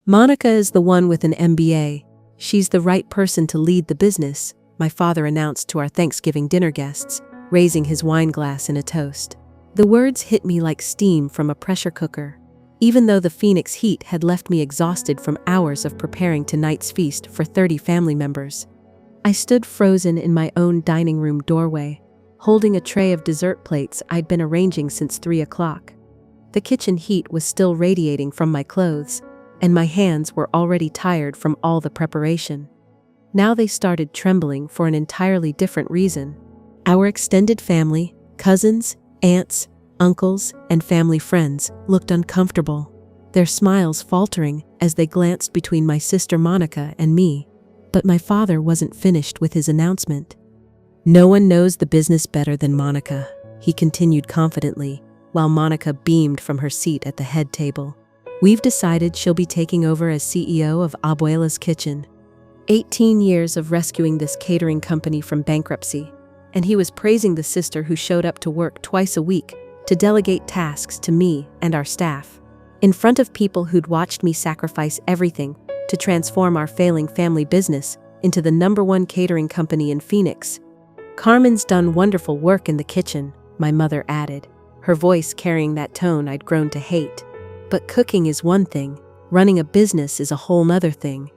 Monica is the one with an MBA. She's the right person to lead the business, my father announced to our Thanksgiving dinner guests, raising his wine glass in a toast. The words hit me like steam from a pressure cooker. Even though the Phoenix heat had left me exhausted from hours of preparing tonight's feast for 30 family members, I stood frozen in my own dining room doorway, holding a tray of dessert plates I'd been arranging since 3 o'clock. The kitchen heat was still radiating from my clothes, and my hands were already tired from all the preparation. Now they started trembling for an entirely different reason. Our extended family, cousins, aunts, uncles, and family friends looked uncomfortable, their smiles faltering as they glanced between my sister Monica and me. But my father wasn't finished with his announcement. "No one knows the business better than Monica," he continued confidently, while Monica beamed from her seat at the head table. "We've decided she'll be taking over as CEO of Abuela's Kitchen. 18 years of rescuing this catering company from bankruptcy," and he was praising the sister who showed up to work twice a week to delegate tasks to me and our staff, in front of people who'd watched me sacrifice everything to transform our failing family business into the #1 catering company in Phoenix. "Carmen's done wonderful work in the kitchen," my mother added, her voice carrying that tone I'd grown to hate. "But cooking is one thing, running a business is a whole nother thing."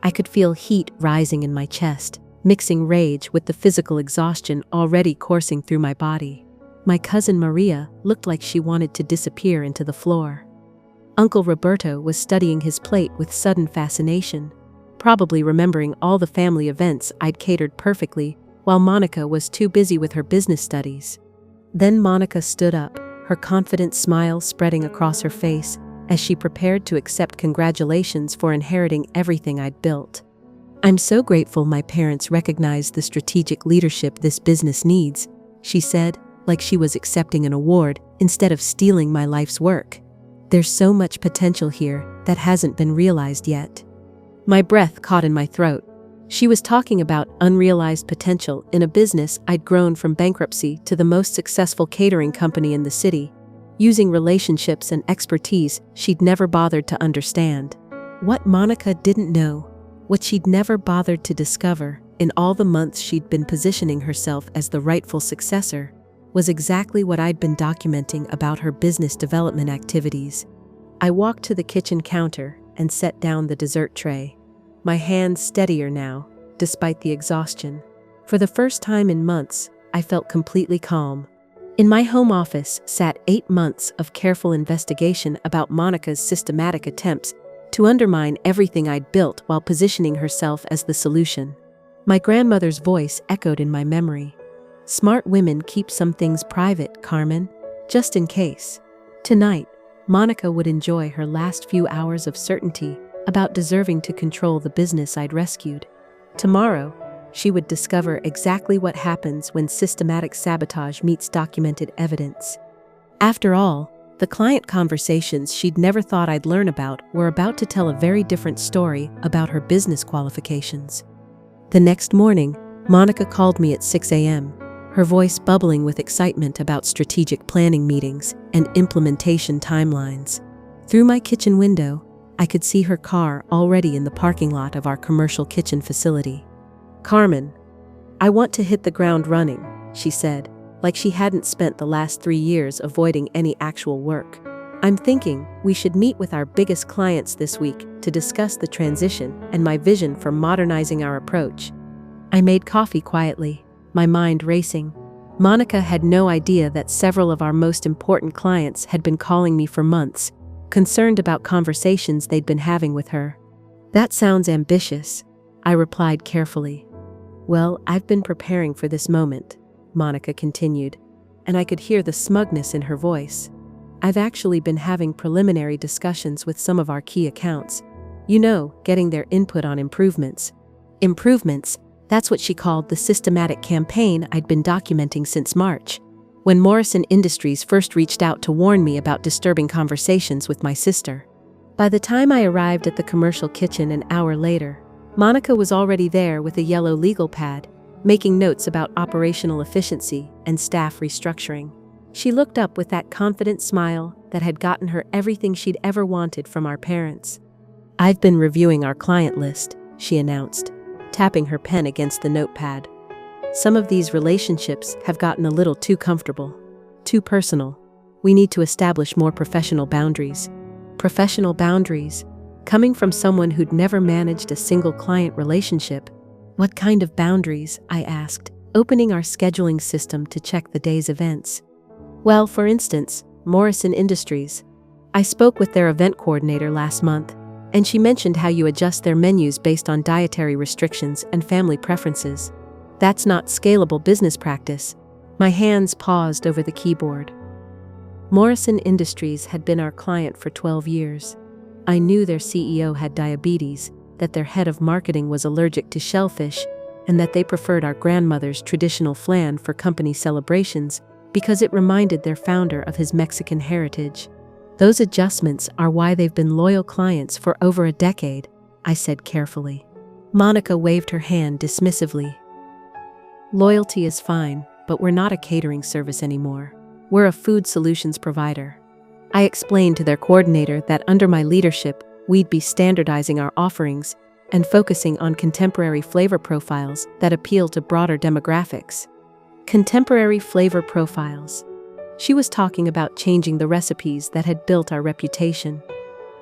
I could feel heat rising in my chest, mixing rage with the physical exhaustion already coursing through my body. My cousin Maria looked like she wanted to disappear into the floor. Uncle Roberto was studying his plate with sudden fascination, probably remembering all the family events I'd catered perfectly, while Monica was too busy with her business studies. Then Monica stood up, her confident smile spreading across her face as she prepared to accept congratulations for inheriting everything I'd built. "I'm so grateful my parents recognized the strategic leadership this business needs," she said, like she was accepting an award instead of stealing my life's work. "There's so much potential here that hasn't been realized yet." My breath caught in my throat. She was talking about unrealized potential in a business I'd grown from bankruptcy to the most successful catering company in the city, using relationships and expertise she'd never bothered to understand. What Monica didn't know, what she'd never bothered to discover in all the months she'd been positioning herself as the rightful successor, was exactly what I'd been documenting about her business development activities. I walked to the kitchen counter and set down the dessert tray, my hands steadier now, despite the exhaustion. For the first time in months, I felt completely calm. In my home office sat 8 months of careful investigation about Monica's systematic attempts to undermine everything I'd built while positioning herself as the solution. My grandmother's voice echoed in my memory. "Smart women keep some things private, Carmen, just in case." Tonight, Monica would enjoy her last few hours of certainty about deserving to control the business I'd rescued. Tomorrow, she would discover exactly what happens when systematic sabotage meets documented evidence. After all, the client conversations she'd never thought I'd learn about were about to tell a very different story about her business qualifications. The next morning, Monica called me at 6 a.m., her voice bubbling with excitement about strategic planning meetings and implementation timelines. Through my kitchen window, I could see her car already in the parking lot of our commercial kitchen facility. "Carmen, I want to hit the ground running," she said, like she hadn't spent the last 3 years avoiding any actual work. "I'm thinking we should meet with our biggest clients this week to discuss the transition and my vision for modernizing our approach." I made coffee quietly, my mind racing. Monica had no idea that several of our most important clients had been calling me for months, concerned about conversations they'd been having with her. "That sounds ambitious," I replied carefully. "Well, I've been preparing for this moment," Monica continued, and I could hear the smugness in her voice. "I've actually been having preliminary discussions with some of our key accounts. You know, getting their input on improvements." Improvements, that's what she called the systematic campaign I'd been documenting since March, when Morrison Industries first reached out to warn me about disturbing conversations with my sister. By the time I arrived at the commercial kitchen an hour later, Monica was already there with a yellow legal pad, making notes about operational efficiency and staff restructuring. She looked up with that confident smile that had gotten her everything she'd ever wanted from our parents. "I've been reviewing our client list," she announced, tapping her pen against the notepad. "Some of these relationships have gotten a little too comfortable, too personal. We need to establish more professional boundaries." Professional boundaries? Coming from someone who'd never managed a single client relationship. "What kind of boundaries?" I asked, opening our scheduling system to check the day's events. "Well, for instance, Morrison Industries. I spoke with their event coordinator last month, and she mentioned how you adjust their menus based on dietary restrictions and family preferences. That's not scalable business practice." My hands paused over the keyboard. Morrison Industries had been our client for 12 years. I knew their CEO had diabetes, that their head of marketing was allergic to shellfish, and that they preferred our grandmother's traditional flan for company celebrations because it reminded their founder of his Mexican heritage. "Those adjustments are why they've been loyal clients for over a decade," I said carefully. Monica waved her hand dismissively. "Loyalty is fine, but we're not a catering service anymore. We're a food solutions provider." I explained to their coordinator that under my leadership, we'd be standardizing our offerings and focusing on contemporary flavor profiles that appeal to broader demographics. Contemporary flavor profiles. She was talking about changing the recipes that had built our reputation.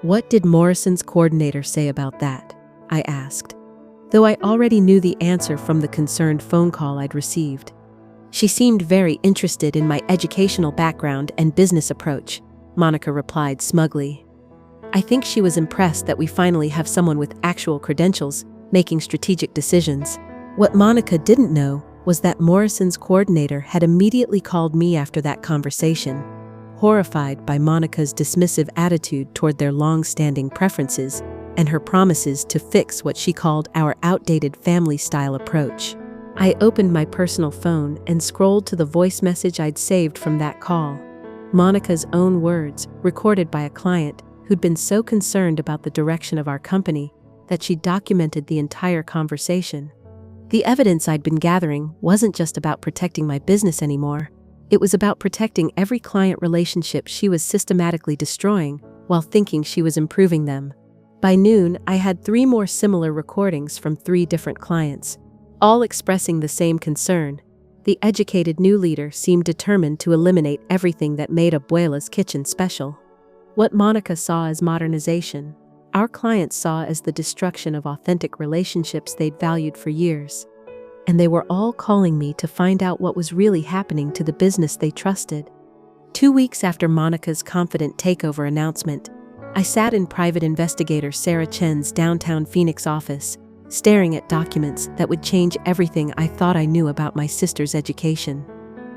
"What did Morrison's coordinator say about that?" I asked, though I already knew the answer from the concerned phone call I'd received. "She seemed very interested in my educational background and business approach," Monica replied smugly. "I think she was impressed that we finally have someone with actual credentials making strategic decisions." What Monica didn't know was that Morrison's coordinator had immediately called me after that conversation, horrified by Monica's dismissive attitude toward their long-standing preferences and her promises to fix what she called our outdated family-style approach. I opened my personal phone and scrolled to the voice message I'd saved from that call. Monica's own words, recorded by a client who'd been so concerned about the direction of our company that she documented the entire conversation. The evidence I'd been gathering wasn't just about protecting my business anymore. It was about protecting every client relationship she was systematically destroying while thinking she was improving them. By noon, I had 3 more similar recordings from 3 different clients, all expressing the same concern. The educated new leader seemed determined to eliminate everything that made Abuela's kitchen special. What Monica saw as modernization, our clients saw as the destruction of authentic relationships they'd valued for years. And they were all calling me to find out what was really happening to the business they trusted. 2 weeks after Monica's confident takeover announcement, I sat in private investigator Sarah Chen's downtown Phoenix office, staring at documents that would change everything I thought I knew about my sister's education.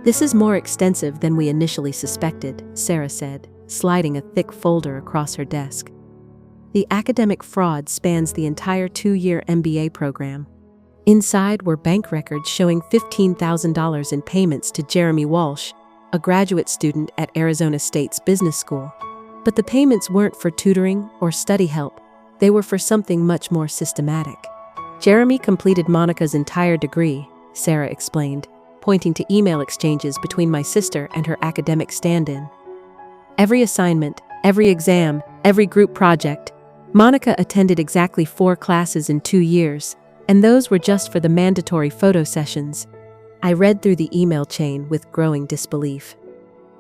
"This is more extensive than we initially suspected," Sarah said, sliding a thick folder across her desk. "The academic fraud spans the entire 2-year MBA program. Inside were bank records showing $15,000 in payments to Jeremy Walsh, a graduate student at Arizona State's business school. But the payments weren't for tutoring or study help. They were for something much more systematic. Jeremy completed Monica's entire degree," Sarah explained, pointing to email exchanges between my sister and her academic stand-in. "Every assignment, every exam, every group project. Monica attended exactly 4 classes in 2 years, and those were just for the mandatory photo sessions." I read through the email chain with growing disbelief.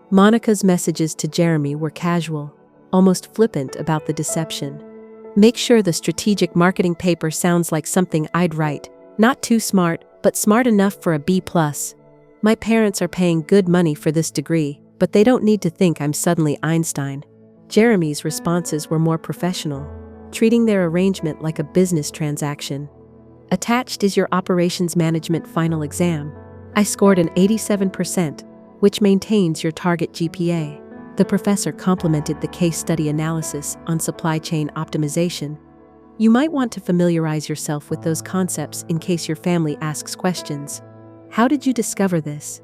Monica's messages to Jeremy were casual, almost flippant about the deception. "Make sure the strategic marketing paper sounds like something I'd write. Not too smart, but smart enough for a B+. My parents are paying good money for this degree, but they don't need to think I'm suddenly Einstein." Jeremy's responses were more professional, treating their arrangement like a business transaction. "Attached is your operations management final exam. I scored an 87%, which maintains your target GPA." The professor complimented the case study analysis on supply chain optimization. "You might want to familiarize yourself with those concepts in case your family asks questions." "How did you discover this?"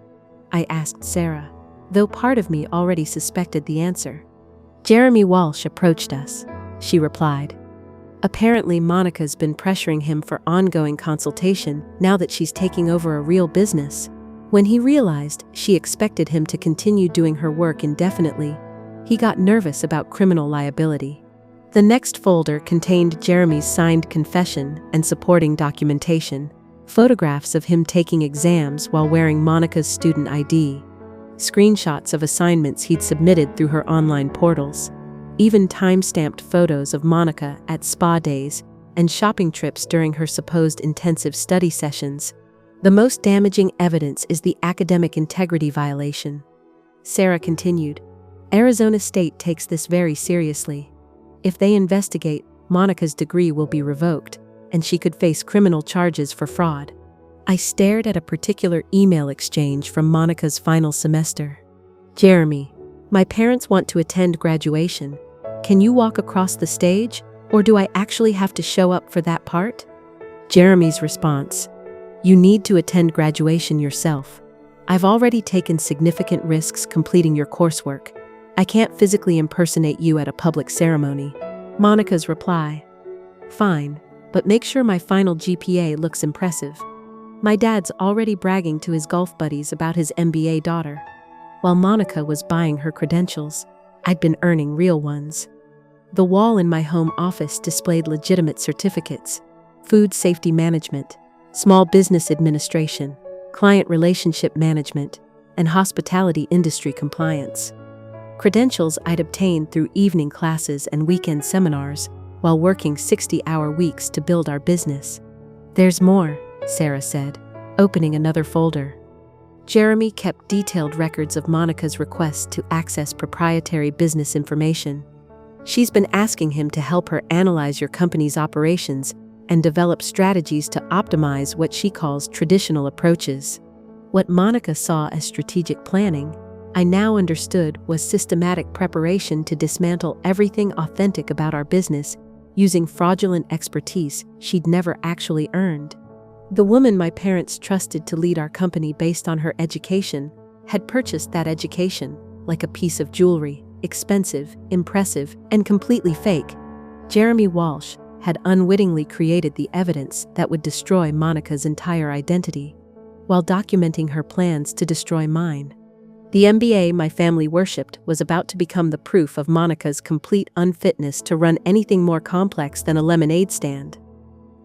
I asked Sarah, though part of me already suspected the answer. "Jeremy Walsh approached us," she replied. "Apparently Monica's been pressuring him for ongoing consultation now that she's taking over a real business. When he realized she expected him to continue doing her work indefinitely, he got nervous about criminal liability. The next folder contained Jeremy's signed confession and supporting documentation, photographs of him taking exams while wearing Monica's student ID, screenshots of assignments he'd submitted through her online portals, even time-stamped photos of Monica at spa days and shopping trips during her supposed intensive study sessions. The most damaging evidence is the academic integrity violation. Sarah continued, Arizona State takes this very seriously. If they investigate, Monica's degree will be revoked, and she could face criminal charges for fraud. I stared at a particular email exchange from Monica's final semester. Jeremy, my parents want to attend graduation. Can you walk across the stage, or do I actually have to show up for that part? Jeremy's response, you need to attend graduation yourself. I've already taken significant risks completing your coursework. I can't physically impersonate you at a public ceremony. Monica's reply, fine, but make sure my final GPA looks impressive. My dad's already bragging to his golf buddies about his MBA daughter. While Monica was buying her credentials, I'd been earning real ones. The wall in my home office displayed legitimate certificates: food safety management, small business administration, client relationship management, and hospitality industry compliance. Credentials I'd obtained through evening classes and weekend seminars while working 60-hour weeks to build our business. There's more, Sarah said, opening another folder. Jeremy kept detailed records of Monica's requests to access proprietary business information. She's been asking him to help her analyze your company's operations and develop strategies to optimize what she calls traditional approaches. What Monica saw as strategic planning, I now understood was systematic preparation to dismantle everything authentic about our business using fraudulent expertise she'd never actually earned. The woman my parents trusted to lead our company based on her education had purchased that education like a piece of jewelry, expensive, impressive, and completely fake. Jeremy Walsh had unwittingly created the evidence that would destroy Monica's entire identity, while documenting her plans to destroy mine. The MBA my family worshipped was about to become the proof of Monica's complete unfitness to run anything more complex than a lemonade stand.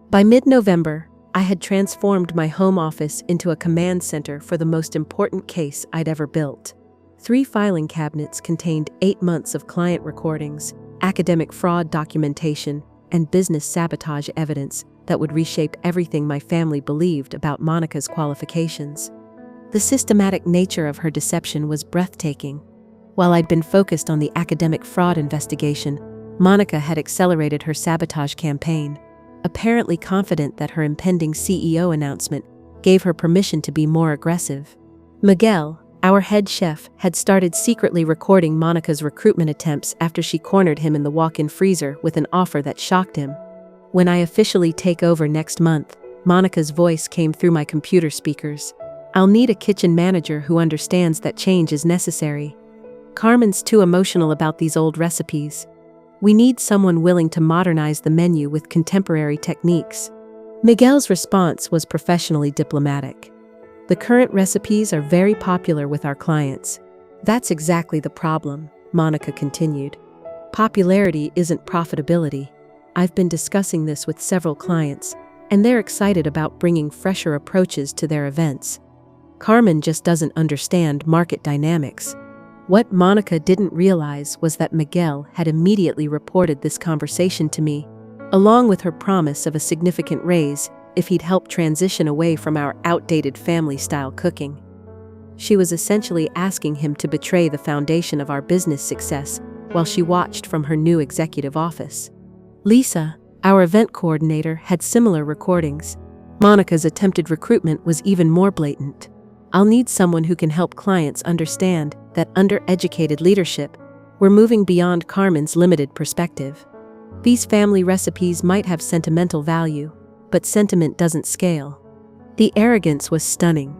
By mid-November, I had transformed my home office into a command center for the most important case I'd ever built. 3 filing cabinets contained 8 months of client recordings, academic fraud documentation, and business sabotage evidence that would reshape everything my family believed about Monica's qualifications. The systematic nature of her deception was breathtaking. While I'd been focused on the academic fraud investigation, Monica had accelerated her sabotage campaign, apparently confident that her impending CEO announcement gave her permission to be more aggressive. Miguel, our head chef, had started secretly recording Monica's recruitment attempts after she cornered him in the walk-in freezer with an offer that shocked him. When I officially take over next month, Monica's voice came through my computer speakers. I'll need a kitchen manager who understands that change is necessary. Carmen's too emotional about these old recipes. We need someone willing to modernize the menu with contemporary techniques. Miguel's response was professionally diplomatic. The current recipes are very popular with our clients. That's exactly the problem, Monica continued. Popularity isn't profitability. I've been discussing this with several clients, and they're excited about bringing fresher approaches to their events. Carmen just doesn't understand market dynamics. What Monica didn't realize was that Miguel had immediately reported this conversation to me, along with her promise of a significant raise if he'd help transition away from our outdated family-style cooking. She was essentially asking him to betray the foundation of our business success while she watched from her new executive office. Lisa, our event coordinator, had similar recordings. Monica's attempted recruitment was even more blatant. I'll need someone who can help clients understand that under educated leadership, we're moving beyond Carmen's limited perspective. These family recipes might have sentimental value, but sentiment doesn't scale. The arrogance was stunning.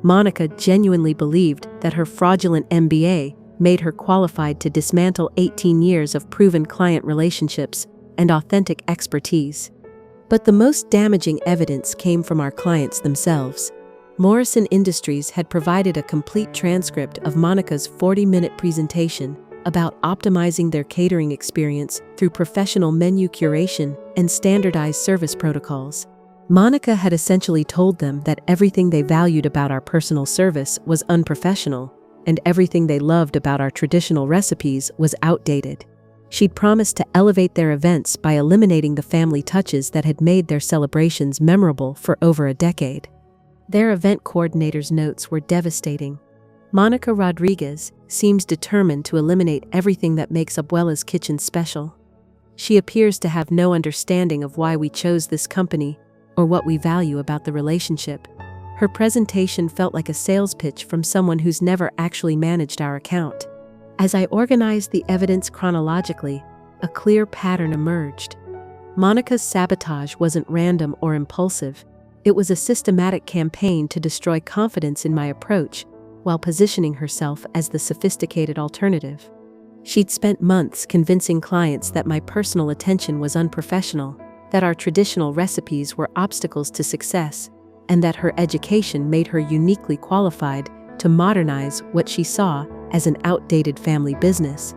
Monica genuinely believed that her fraudulent MBA made her qualified to dismantle 18 years of proven client relationships and authentic expertise. But the most damaging evidence came from our clients themselves. Morrison Industries had provided a complete transcript of Monica's 40-minute presentation about optimizing their catering experience through professional menu curation and standardized service protocols. Monica had essentially told them that everything they valued about our personal service was unprofessional, and everything they loved about our traditional recipes was outdated. She'd promised to elevate their events by eliminating the family touches that had made their celebrations memorable for over a decade. Their event coordinator's notes were devastating. Monica Rodriguez seems determined to eliminate everything that makes Abuela's Kitchen special. She appears to have no understanding of why we chose this company or what we value about the relationship. Her presentation felt like a sales pitch from someone who's never actually managed our account. As I organized the evidence chronologically, a clear pattern emerged. Monica's sabotage wasn't random or impulsive. It was a systematic campaign to destroy confidence in my approach while positioning herself as the sophisticated alternative. She'd spent months convincing clients that my personal attention was unprofessional, that our traditional recipes were obstacles to success, and that her education made her uniquely qualified to modernize what she saw as an outdated family business.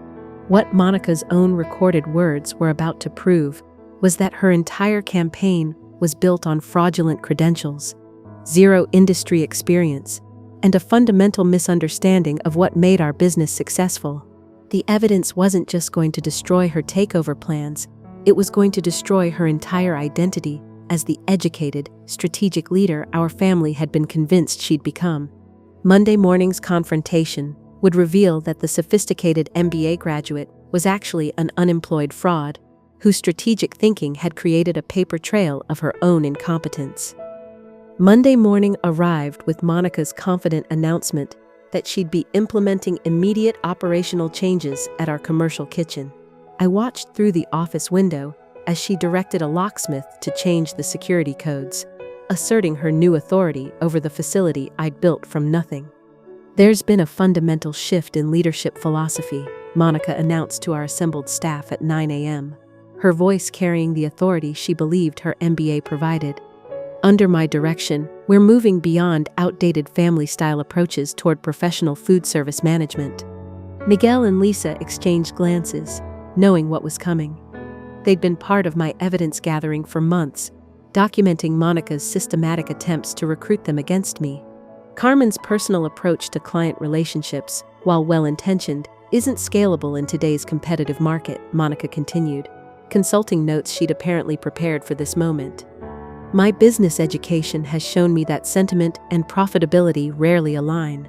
What Monica's own recorded words were about to prove was that her entire campaign was built on fraudulent credentials, zero industry experience, and a fundamental misunderstanding of what made our business successful. The evidence wasn't just going to destroy her takeover plans, it was going to destroy her entire identity as the educated, strategic leader our family had been convinced she'd become. Monday morning's confrontation would reveal that the sophisticated MBA graduate was actually an unemployed fraud, whose strategic thinking had created a paper trail of her own incompetence. Monday morning arrived with Monica's confident announcement that she'd be implementing immediate operational changes at our commercial kitchen. I watched through the office window as she directed a locksmith to change the security codes, asserting her new authority over the facility I'd built from nothing. "There's been a fundamental shift in leadership philosophy," Monica announced to our assembled staff at 9 a.m., her voice carrying the authority she believed her MBA provided. "Under my direction, we're moving beyond outdated family-style approaches toward professional food service management." Miguel and Lisa exchanged glances, knowing what was coming. They'd been part of my evidence gathering for months, documenting Monica's systematic attempts to recruit them against me. Carmen's personal approach to client relationships, while well-intentioned, isn't scalable in today's competitive market, Monica continued, consulting notes she'd apparently prepared for this moment. "My business education has shown me that sentiment and profitability rarely align."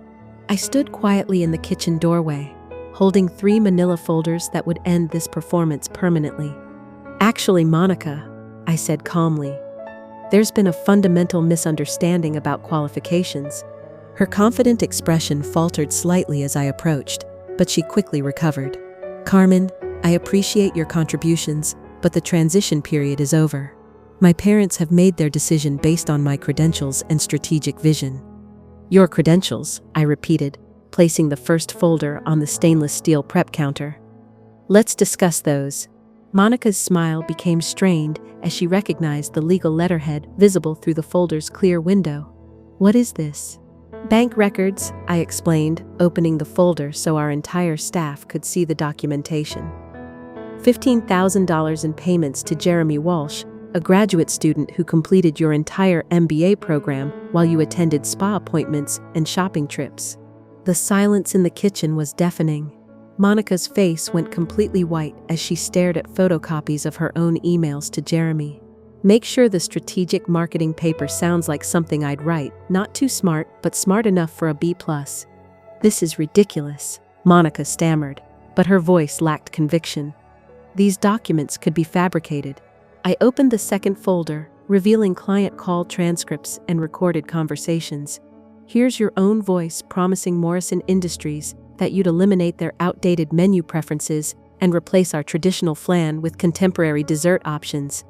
I stood quietly in the kitchen doorway, holding 3 manila folders that would end this performance permanently. "Actually, Monica," I said calmly, "there's been a fundamental misunderstanding about qualifications." Her confident expression faltered slightly as I approached, but she quickly recovered. "Carmen, I appreciate your contributions, but the transition period is over. My parents have made their decision based on my credentials and strategic vision." "Your credentials," I repeated, placing the first folder on the stainless steel prep counter. "Let's discuss those." Monica's smile became strained as she recognized the legal letterhead visible through the folder's clear window. "What is this?" "Bank records," I explained, opening the folder so our entire staff could see the documentation. $15,000 in payments to Jeremy Walsh, a graduate student who completed your entire MBA program while you attended spa appointments and shopping trips. The silence in the kitchen was deafening. Monica's face went completely white as she stared at photocopies of her own emails to Jeremy. "Make sure the strategic marketing paper sounds like something I'd write, not too smart, but smart enough for a B+. "This is ridiculous," Monica stammered, but her voice lacked conviction. "These documents could be fabricated." I opened the second folder, revealing client call transcripts and recorded conversations. "Here's your own voice promising Morrison Industries that you'd eliminate their outdated menu preferences and replace our traditional flan with contemporary dessert options."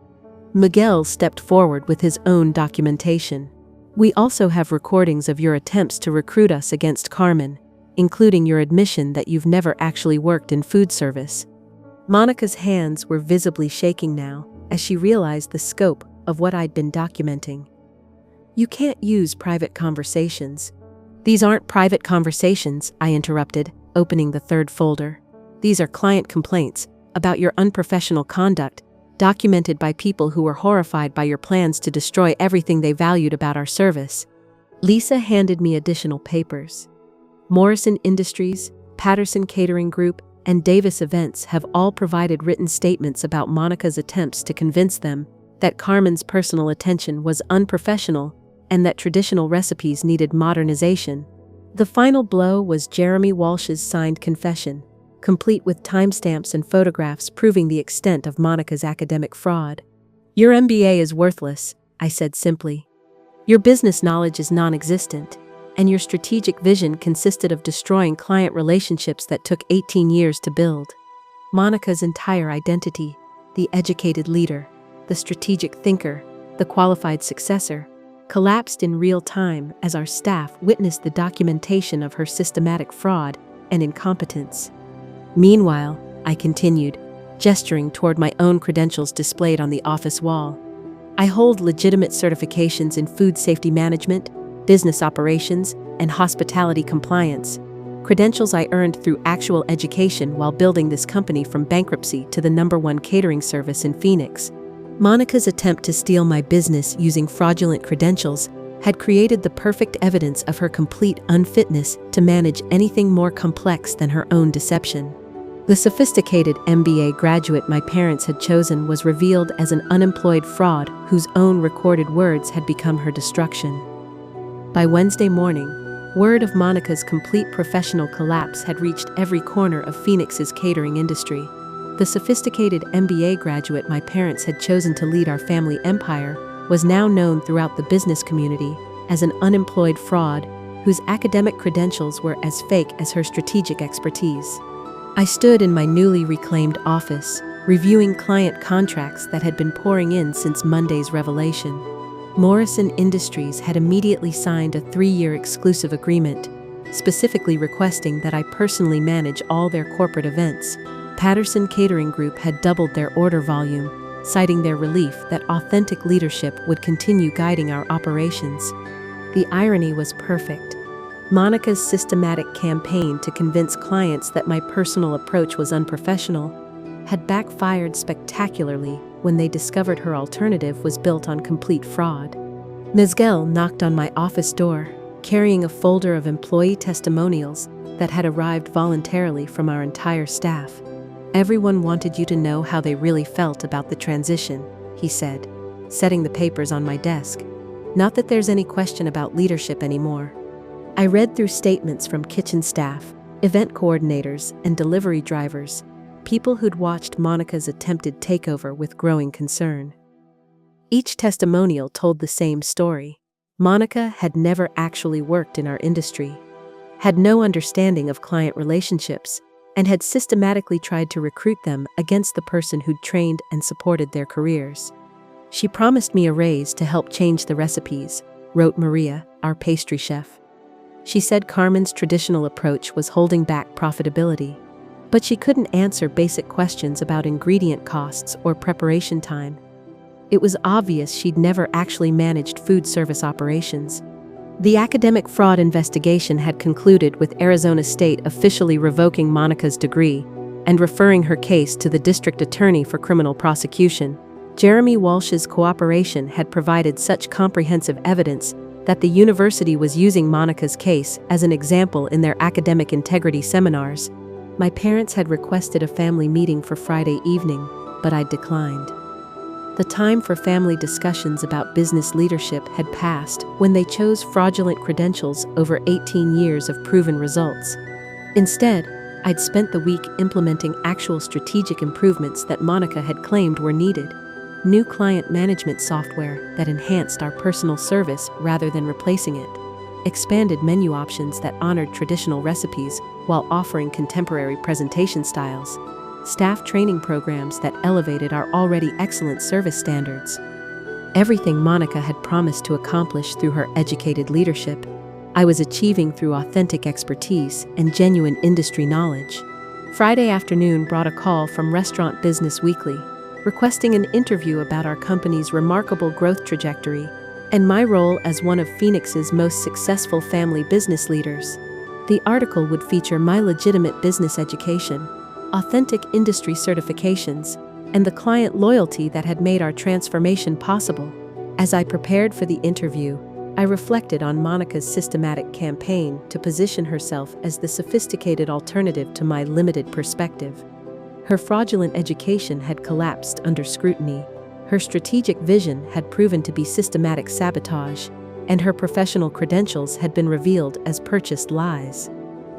Miguel stepped forward with his own documentation. "We also have recordings of your attempts to recruit us against Carmen, including your admission that you've never actually worked in food service." Monica's hands were visibly shaking now as she realized the scope of what I'd been documenting. "You can't use private conversations." "These aren't private conversations," I interrupted, opening the third folder. These are client complaints about your unprofessional conduct, documented by people who were horrified by your plans to destroy everything they valued about our service." Lisa handed me additional papers. Morrison Industries, Patterson Catering Group, and Davis Events have all provided written statements about Monica's attempts to convince them that Carmen's personal attention was unprofessional and that traditional recipes needed modernization. The final blow was Jeremy Walsh's signed confession, complete with timestamps and photographs proving the extent of Monica's academic fraud. "Your MBA is worthless," I said simply. "Your business knowledge is non-existent, and your strategic vision consisted of destroying client relationships that took 18 years to build." Monica's entire identity, the educated leader, the strategic thinker, the qualified successor, collapsed in real time as our staff witnessed the documentation of her systematic fraud and incompetence. "Meanwhile," I continued, gesturing toward my own credentials displayed on the office wall, "I hold legitimate certifications in food safety management, business operations, and hospitality compliance, credentials I earned through actual education while building this company from bankruptcy to the #1 catering service in Phoenix." Monica's attempt to steal my business using fraudulent credentials had created the perfect evidence of her complete unfitness to manage anything more complex than her own deception. The sophisticated MBA graduate my parents had chosen was revealed as an unemployed fraud whose own recorded words had become her destruction. By Wednesday morning, word of Monica's complete professional collapse had reached every corner of Phoenix's catering industry. The sophisticated MBA graduate my parents had chosen to lead our family empire was now known throughout the business community as an unemployed fraud whose academic credentials were as fake as her strategic expertise. I stood in my newly reclaimed office, reviewing client contracts that had been pouring in since Monday's revelation. Morrison Industries had immediately signed a 3-year exclusive agreement, specifically requesting that I personally manage all their corporate events. Patterson Catering Group had doubled their order volume, citing their relief that authentic leadership would continue guiding our operations. The irony was perfect. Monica's systematic campaign to convince clients that my personal approach was unprofessional had backfired spectacularly when they discovered her alternative was built on complete fraud. Miguel knocked on my office door, carrying a folder of employee testimonials that had arrived voluntarily from our entire staff. "Everyone wanted you to know how they really felt about the transition," he said, setting the papers on my desk. "Not that there's any question about leadership anymore." I read through statements from kitchen staff, event coordinators, and delivery drivers, people who'd watched Monica's attempted takeover with growing concern. Each testimonial told the same story. Monica had never actually worked in our industry, had no understanding of client relationships, and had systematically tried to recruit them against the person who'd trained and supported their careers. "She promised me a raise to help change the recipes," wrote Maria, our pastry chef. "She said Carmen's traditional approach was holding back profitability, but she couldn't answer basic questions about ingredient costs or preparation time. It was obvious she'd never actually managed food service operations." The academic fraud investigation had concluded with Arizona State officially revoking Monica's degree and referring her case to the district attorney for criminal prosecution. Jeremy Walsh's cooperation had provided such comprehensive evidence that the university was using Monica's case as an example in their academic integrity seminars. My parents had requested a family meeting for Friday evening, but I declined. The time for family discussions about business leadership had passed when they chose fraudulent credentials over 18 years of proven results. Instead, I'd spent the week implementing actual strategic improvements that Monica had claimed were needed. New client management software that enhanced our personal service rather than replacing it. Expanded menu options that honored traditional recipes while offering contemporary presentation styles. Staff training programs that elevated our already excellent service standards. Everything Monica had promised to accomplish through her educated leadership, I was achieving through authentic expertise and genuine industry knowledge. Friday afternoon brought a call from Restaurant Business Weekly, requesting an interview about our company's remarkable growth trajectory and my role as one of Phoenix's most successful family business leaders. The article would feature my legitimate business education, authentic industry certifications, and the client loyalty that had made our transformation possible. As I prepared for the interview, I reflected on Monica's systematic campaign to position herself as the sophisticated alternative to my limited perspective. Her fraudulent education had collapsed under scrutiny, her strategic vision had proven to be systematic sabotage, and her professional credentials had been revealed as purchased lies.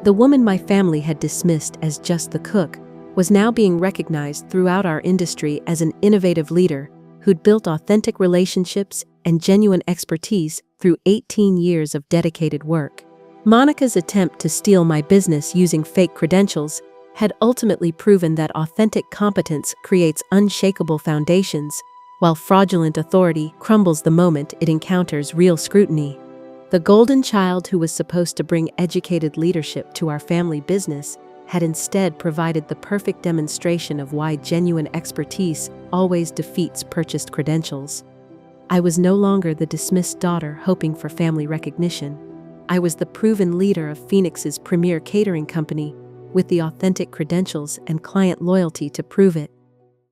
The woman my family had dismissed as just the cook was now being recognized throughout our industry as an innovative leader who'd built authentic relationships and genuine expertise through 18 years of dedicated work. Monica's attempt to steal my business using fake credentials had ultimately proven that authentic competence creates unshakable foundations, while fraudulent authority crumbles the moment it encounters real scrutiny. The golden child who was supposed to bring educated leadership to our family business had instead provided the perfect demonstration of why genuine expertise always defeats purchased credentials. I was no longer the dismissed daughter hoping for family recognition. I was the proven leader of Phoenix's premier catering company, with the authentic credentials and client loyalty to prove it.